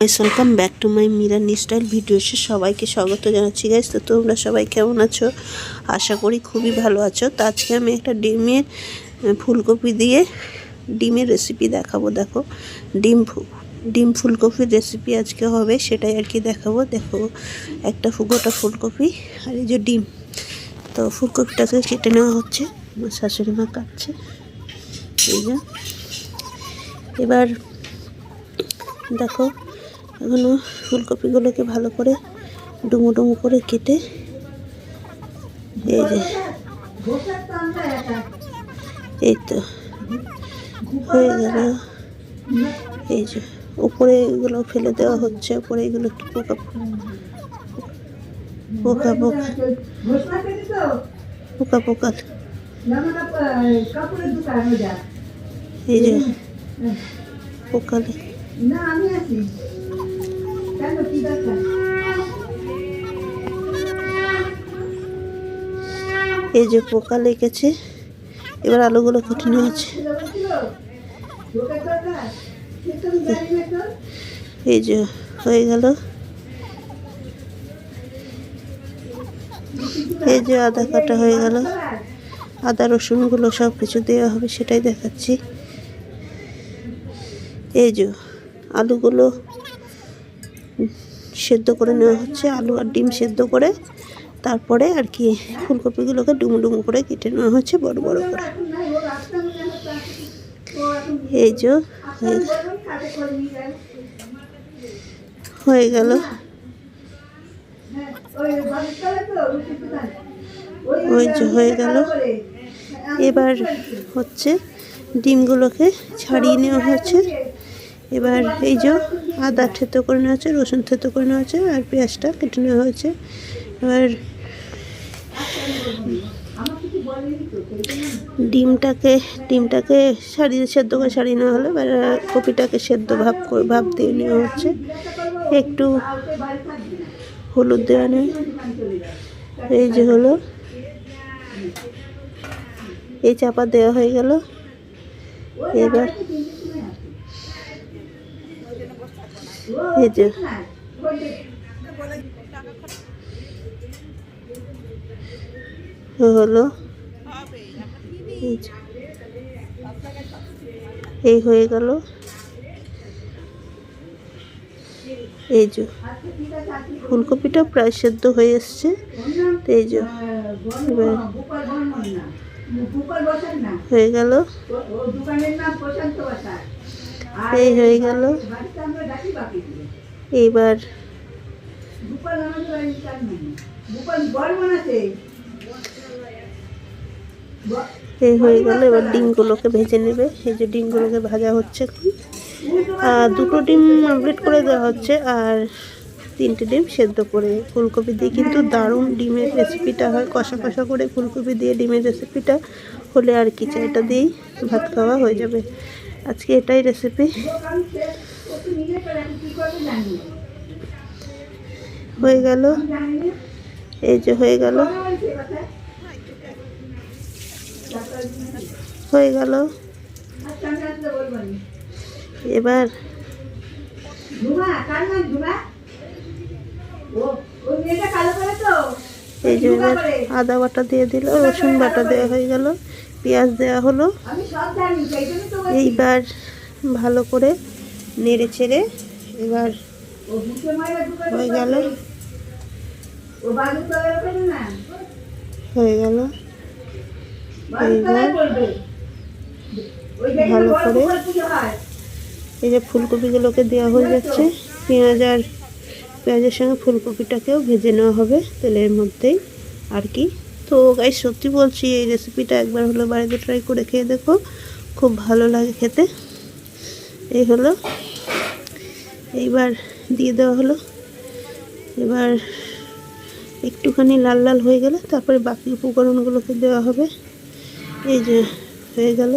Welcome back to my মিরানি style ভিডিওসে সবাইকে স্বাগত জানাচ্ছি গাইস। তো তোমরা সবাই কেমন আছো? আশা করি খুবই ভালো আছো। তো আজকে আমি একটা ফুলকপি দিয়ে ডিমের রেসিপি দেখাবো। দেখো, ডিম ফুলকপির রেসিপি আজকে হবে, সেটাই আর কি দেখাবো। দেখো, একটা গোটা ফুলকপি আর এই যে ডিম। তো ফুলকপিটাকে কেটে নেওয়া হচ্ছে, আমার শাশুড়ি মা কাটছে। এই যে এবার দেখো, এখনো ফুলকপিগুলোকে ভালো করে ডুমো ডুমো করে কেটে এই তো হয়ে গেল। এই যে উপরে এগুলো ফেলে দেওয়া হচ্ছে, উপরে এগুলো একটু পোকা পোকা পোকা পোকা এই যে পোকা এই যে পোকা লেগেছে। এবার আলুগুলো কেটে নেওয়া হচ্ছে। এই যে হয়ে গেল। এই যে আদা কাটা হয়ে গেল, আদা রসুনগুলো সব কিছু দেওয়া হবে, সেটাই দেখাচ্ছি। এই যে আলুগুলো সেদ্ধ করে নেওয়া হচ্ছে, আলু আর ডিম সেদ্ধ করে তারপরে আর কি ফুলকপিগুলোকে ডুমো ডুমো করে কেটে নেওয়া হচ্ছে বড় বড় করে। এই যে হয়ে গেল। ওই যে হয়ে গেল। এবার হচ্ছে ডিমগুলোকে ছাড়িয়ে নেওয়া হচ্ছে। এবার এই যে আদা থেতো করে নেওয়া হচ্ছে, রসুন থেতো করে নেওয়া হচ্ছে, আর পেঁয়াজটা কেটে নেওয়া হয়েছে। এবার ডিমটাকে সেদ্ধ করে ছাড়িয়ে নেওয়া হলো। এবার কপিটাকে সেদ্ধ ভাপ দিয়ে নেওয়া হচ্ছে, একটু হলুদ দেওয়া নেই। এই যে হলো, এই চাপা দেওয়া হয়ে গেল। এবার এই যে হলো, এই হয়ে গেল। এই যে ফুলকপিটা প্রায় সেদ্ধ হয়ে এসছে। এই যে এবার হয়ে গেল, এই হয়ে গেল। এইবার এই হয়ে গেল। এবার ডিমগুলোকে ভেজে নেবে। এই যে ডিমগুলোকে ভাজা হচ্ছে, দুটো ডিম অমলেট করে দেওয়া হচ্ছে আর 3টে ডিম সেদ্ধ করে। ফুলকপি দিয়ে কিন্তু দারুণ ডিমের রেসিপিটা হয়, কষা কষা করে ফুলকপি দিয়ে ডিমের রেসিপিটা হলে আর কি চাই, এটা দিয়েই ভাত খাওয়া হয়ে যাবে। আজকে এটাই রেসিপি। হয়ে গেল, এই যে হয়ে গেল, হয়ে গেল। এবার এই যে আদা বাটা দিয়ে দিল, রসুন বাটা দেওয়া হয়ে গেল, পেঁয়াজ দেওয়া হলো। এইবার ভালো করে নেড়ে ছেড়ে এবার হয়ে গেল, হয়ে গেল। এইবার ভালো করে এই যে ফুলকপিগুলোকে দেওয়া হয়ে যাচ্ছে। পেঁয়াজের সঙ্গে ফুলকপিটাকেও ভেজে নেওয়া হবে তেলের মধ্যেই আর কি। তো গাইস, সত্যি বলছি, এই রেসিপিটা একবার হলো বাড়িতে ট্রাই করে খেয়ে দেখো, খুব ভালো লাগে খেতে। এই হলো, এইবার দিয়ে দেওয়া হলো। এবার একটুখানি লাল লাল হয়ে গেলে তারপরে বাকি উপকরণগুলোকে দেওয়া হবে। এই যে হয়ে গেল,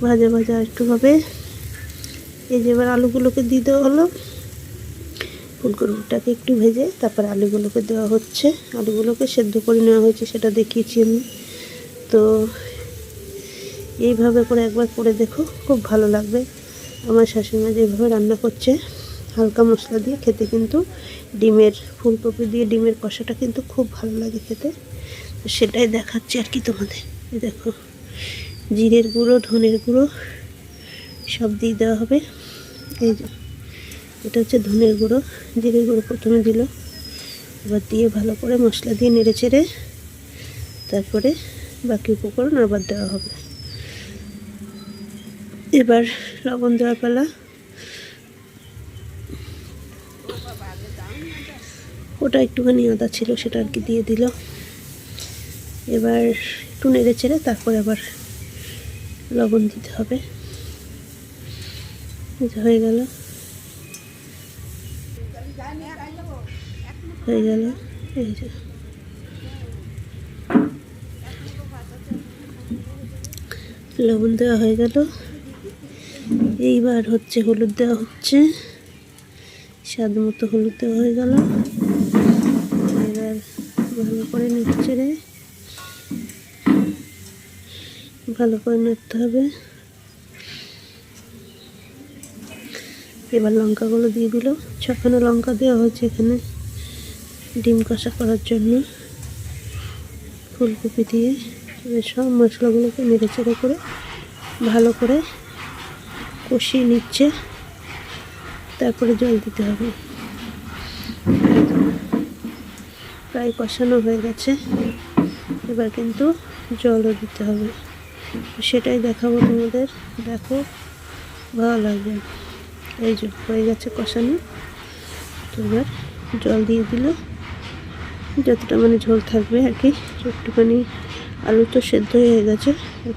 ভাজা ভাজা একটু হবে। এই যে এবার আলুগুলোকে দিয়ে দেওয়া হলো। ফুলকপিটাকে একটু ভেজে তারপর আলুগুলোকে দেওয়া হচ্ছে। আলুগুলোকে সেদ্ধ করে নেওয়া হয়েছে, সেটা দেখিয়েছি আমি। তো এইভাবে করে একবার করে দেখো, খুব ভালো লাগবে। আমার শাশুড়িমা যেভাবে রান্না করছে হালকা মশলা দিয়ে খেতে, কিন্তু ডিমের ফুলকপি দিয়ে ডিমের কষাটা কিন্তু খুব ভালো লাগে খেতে। তো সেটাই দেখাচ্ছি আর কি তোমাদের। এই দেখো, জিরের গুঁড়ো, ধনের গুঁড়ো সব দিয়ে দেওয়া হবে। এই যে এটা হচ্ছে ধনের গুঁড়ো, জিরের গুঁড়ো প্রথমে দিল, এবার দিয়ে ভালো করে মশলা দিয়ে নেড়ে চেড়ে তারপরে বাকি উপকরণ আবার দেওয়া হবে। এবার লবণ দেওয়ার পালা। ওটা একটুখানি আদা ছিল সেটা আর কি দিয়ে দিল। এবার একটু নেড়ে চেড়ে তারপরে আবার লবণ দিতে হবে। হয়ে গেল হয়ে গেল এই যে লবণ দেওয়া হয়ে গেল। এইবার হচ্ছে হলুদ দেওয়া হচ্ছে, স্বাদ মতো হলুদ দেওয়া হয়ে গেল। এবার ভালো করে নেড়ে ভালো করে নাড়তে হবে। এবার লঙ্কাগুলো দিয়ে দিল, 6খানা লঙ্কা দেওয়া হয়েছে এখানে ডিম কষা করার জন্য ফুলকপি দিয়ে। এবার সব মশলাগুলোকে নেড়েচেড়ে করে ভালো করে কষিয়ে নিচ্ছে, তারপরে জল দিতে হবে। প্রায় কষানো হয়ে গেছে, এবার কিন্তু জলও দিতে হবে। সেটাই দেখাবো তোমাদের, দেখো ভালো লাগবে। এই যে হয়ে গেছে কষানো, তো এবার জল দিয়ে দিল যতটা মানে ঝোল থাকবে আর কি। একটুখানি আলু তো সেদ্ধ হয়ে গেছে,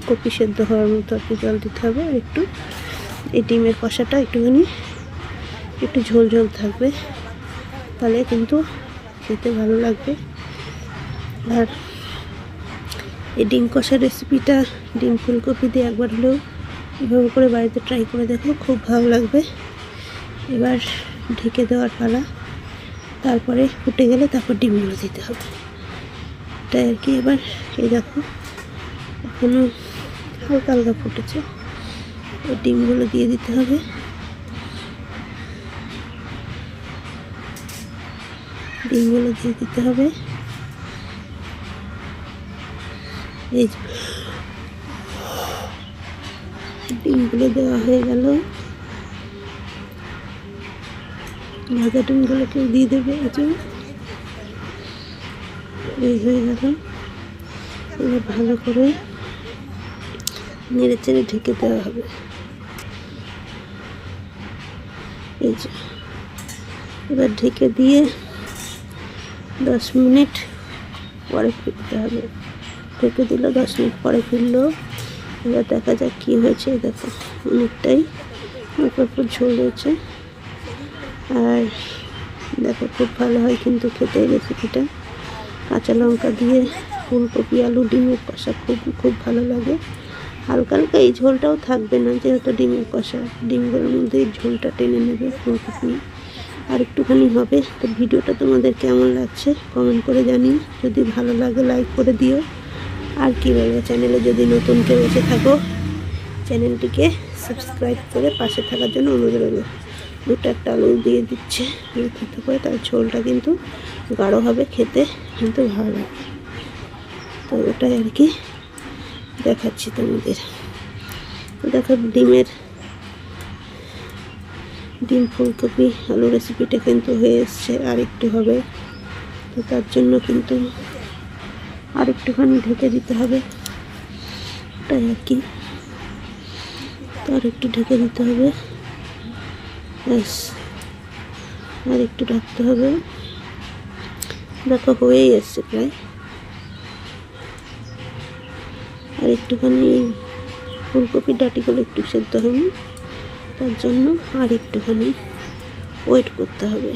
কপি সেদ্ধ হওয়ার মতো আর কি জল দিতে হবে। আর একটু এই ডিমের কষাটা একটু ঝোল ঝোল থাকবে, তাহলে কিন্তু খেতে ভালো লাগবে। আর এই ডিম কষার রেসিপিটা ডিম ফুলকপি দিয়ে একবার হলেও এভাবে করে বাড়িতে ট্রাই করে দেখো, খুব ভালো লাগবে। এবার ঢেকে দেওয়ার পালা, তারপরে ফুটে গেলে তারপর ডিমগুলো দিতে হবে, তাই আর কি। এবার এই দেখো এখনও হালকা হালকা ফুটেছে, এই ডিমগুলো দিয়ে দিতে হবে। ডিমগুলো দিয়ে দিতে হবে। এই ডিমগুলো দেওয়া হয়ে গেল, ভাজা ডিমগুলোকেও দিয়ে দেবে। এই হয়ে গেল। এবার ভালো করে নেড়ে চেড়ে ঢেকে দেওয়া হবে। এই যে এবার ঢেকে দিয়ে 10 মিনিট পরে ফিরতে হবে। ঢেকে দিল, 10 মিনিট পরে ফিরলো। এবার দেখা যাক কী হয়েছে। দেখো অনেকটাই অল্প ঝোল হয়েছে, আর দেখো খুব ভালো হয় কিন্তু খেতে এই রেসিপিটা। কাঁচা লঙ্কা দিয়ে ফুলকপি আলু ডিমের কষা খুব ভালো লাগে। হালকা হালকা এই ঝোলটাও থাকবে না, যেহেতু ডিমের কষা, ডিমগুলোর মধ্যে এই ঝোলটা টেনে নেবে ফুলকপি আর একটুখানি হবে। তো ভিডিওটা তোমাদের কেমন লাগছে কমেন্ট করে জানিও, যদি ভালো লাগে লাইক করে দিও। আর কি বলবো, চ্যানেলে যদি নতুন কেউ এসে থাকো চ্যানেলটিকে সাবস্ক্রাইব করে পাশে থাকার জন্য অনুরোধ রইল। দুটো একটা আলু দিয়ে দিচ্ছে খেতে করে, তার ঝোলটা কিন্তু গাঢ় হবে, খেতে কিন্তু ভালো লাগে। তো ওটাই আর কি দেখাচ্ছি তোমাদের। তো দেখো ডিম ফুলকপি আলু রেসিপিটা কিন্তু হয়ে এসছে, আর একটু হবে। তো তার জন্য কিন্তু আর একটুখানি ঢেকে দিতে হবে, ওটাই আর কি। তো আর একটু ঢেকে দিতে হবে, ব্যাস আর একটু ঢাকতে হবে। দেখো হয়েই এসছে প্রায়। আর একটুখানি ফুলকপির ডাঁটিগুলো একটু সেদ্ধ হয়নি, তার জন্য আর একটুখানি ওয়েট করতে হবে,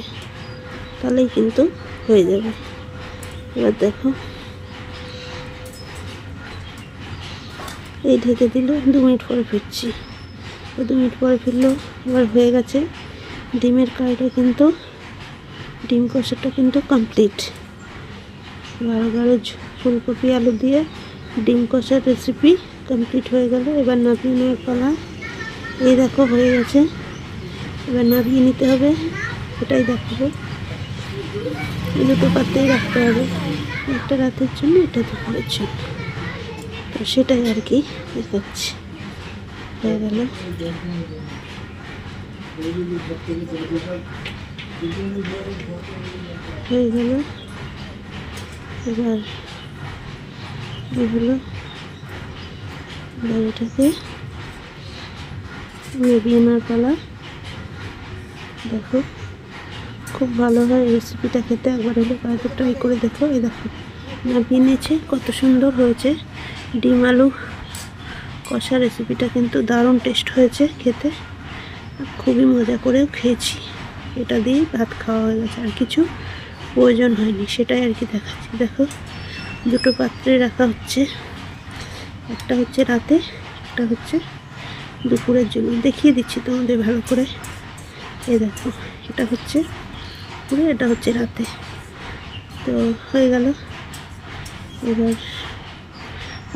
তাহলেই কিন্তু হয়ে যাবে। এবার দেখো এই ঢেকে দিল, 2 মিনিট পরে ফিরছি। 2 মিনিট পরে ফিরলো, এবার হয়ে গেছে ডিমের কারিটা কিন্তু, ডিম কষাটা কিন্তু কমপ্লিট। গাঢ় ফুলকপি আলু দিয়ে ডিম কষার রেসিপি কমপ্লিট হয়ে গেল। এবার নামিয়ে নেওয়ার পালা। এই দেখো হয়ে গেছে, এবার নামিয়ে নিতে হবে, এটাই দেখাবো। এই দুটো পাত্রেই রাখতে হবে, একটা রাতের জন্য, এটা দুপুরের জন্য, তো সেটাই আর কি দেখাচ্ছি। হয়ে গেল, হয়ে গেল। এবার এই হলো, এবার এটাকে নামিয়ে নেওয়ার পালা। দেখো খুব ভালো হয় রেসিপিটা খেতে, একবার হলে বাড়িতে ট্রাই করে দেখো। এই দেখো নামিয়ে নিয়েছে, কত সুন্দর হয়েছে। ডিম আলু কষা রেসিপিটা কিন্তু দারুণ টেস্ট হয়েছে খেতে, খুবই মজা করেও খেয়েছি। এটা দিয়েই ভাত খাওয়া হয়ে গেছে, আর কিছু প্রয়োজন হয়নি, সেটাই আর কি দেখাচ্ছি। দেখো দুটো পাত্রে রাখা হচ্ছে, একটা হচ্ছে রাতে, একটা হচ্ছে দুপুরের জন্য। দেখিয়ে দিচ্ছি তোমাদের ভালো করে। এই দেখো এটা হচ্ছে দুপুরে, এটা হচ্ছে রাতে, তো হয়ে গেল। এবার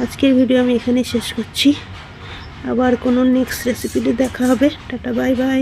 আজকের ভিডিও আমি এখানেই শেষ করছি, আবার কোনো নেক্সট রেসিপিতে দেখা হবে। Tata, bye bye.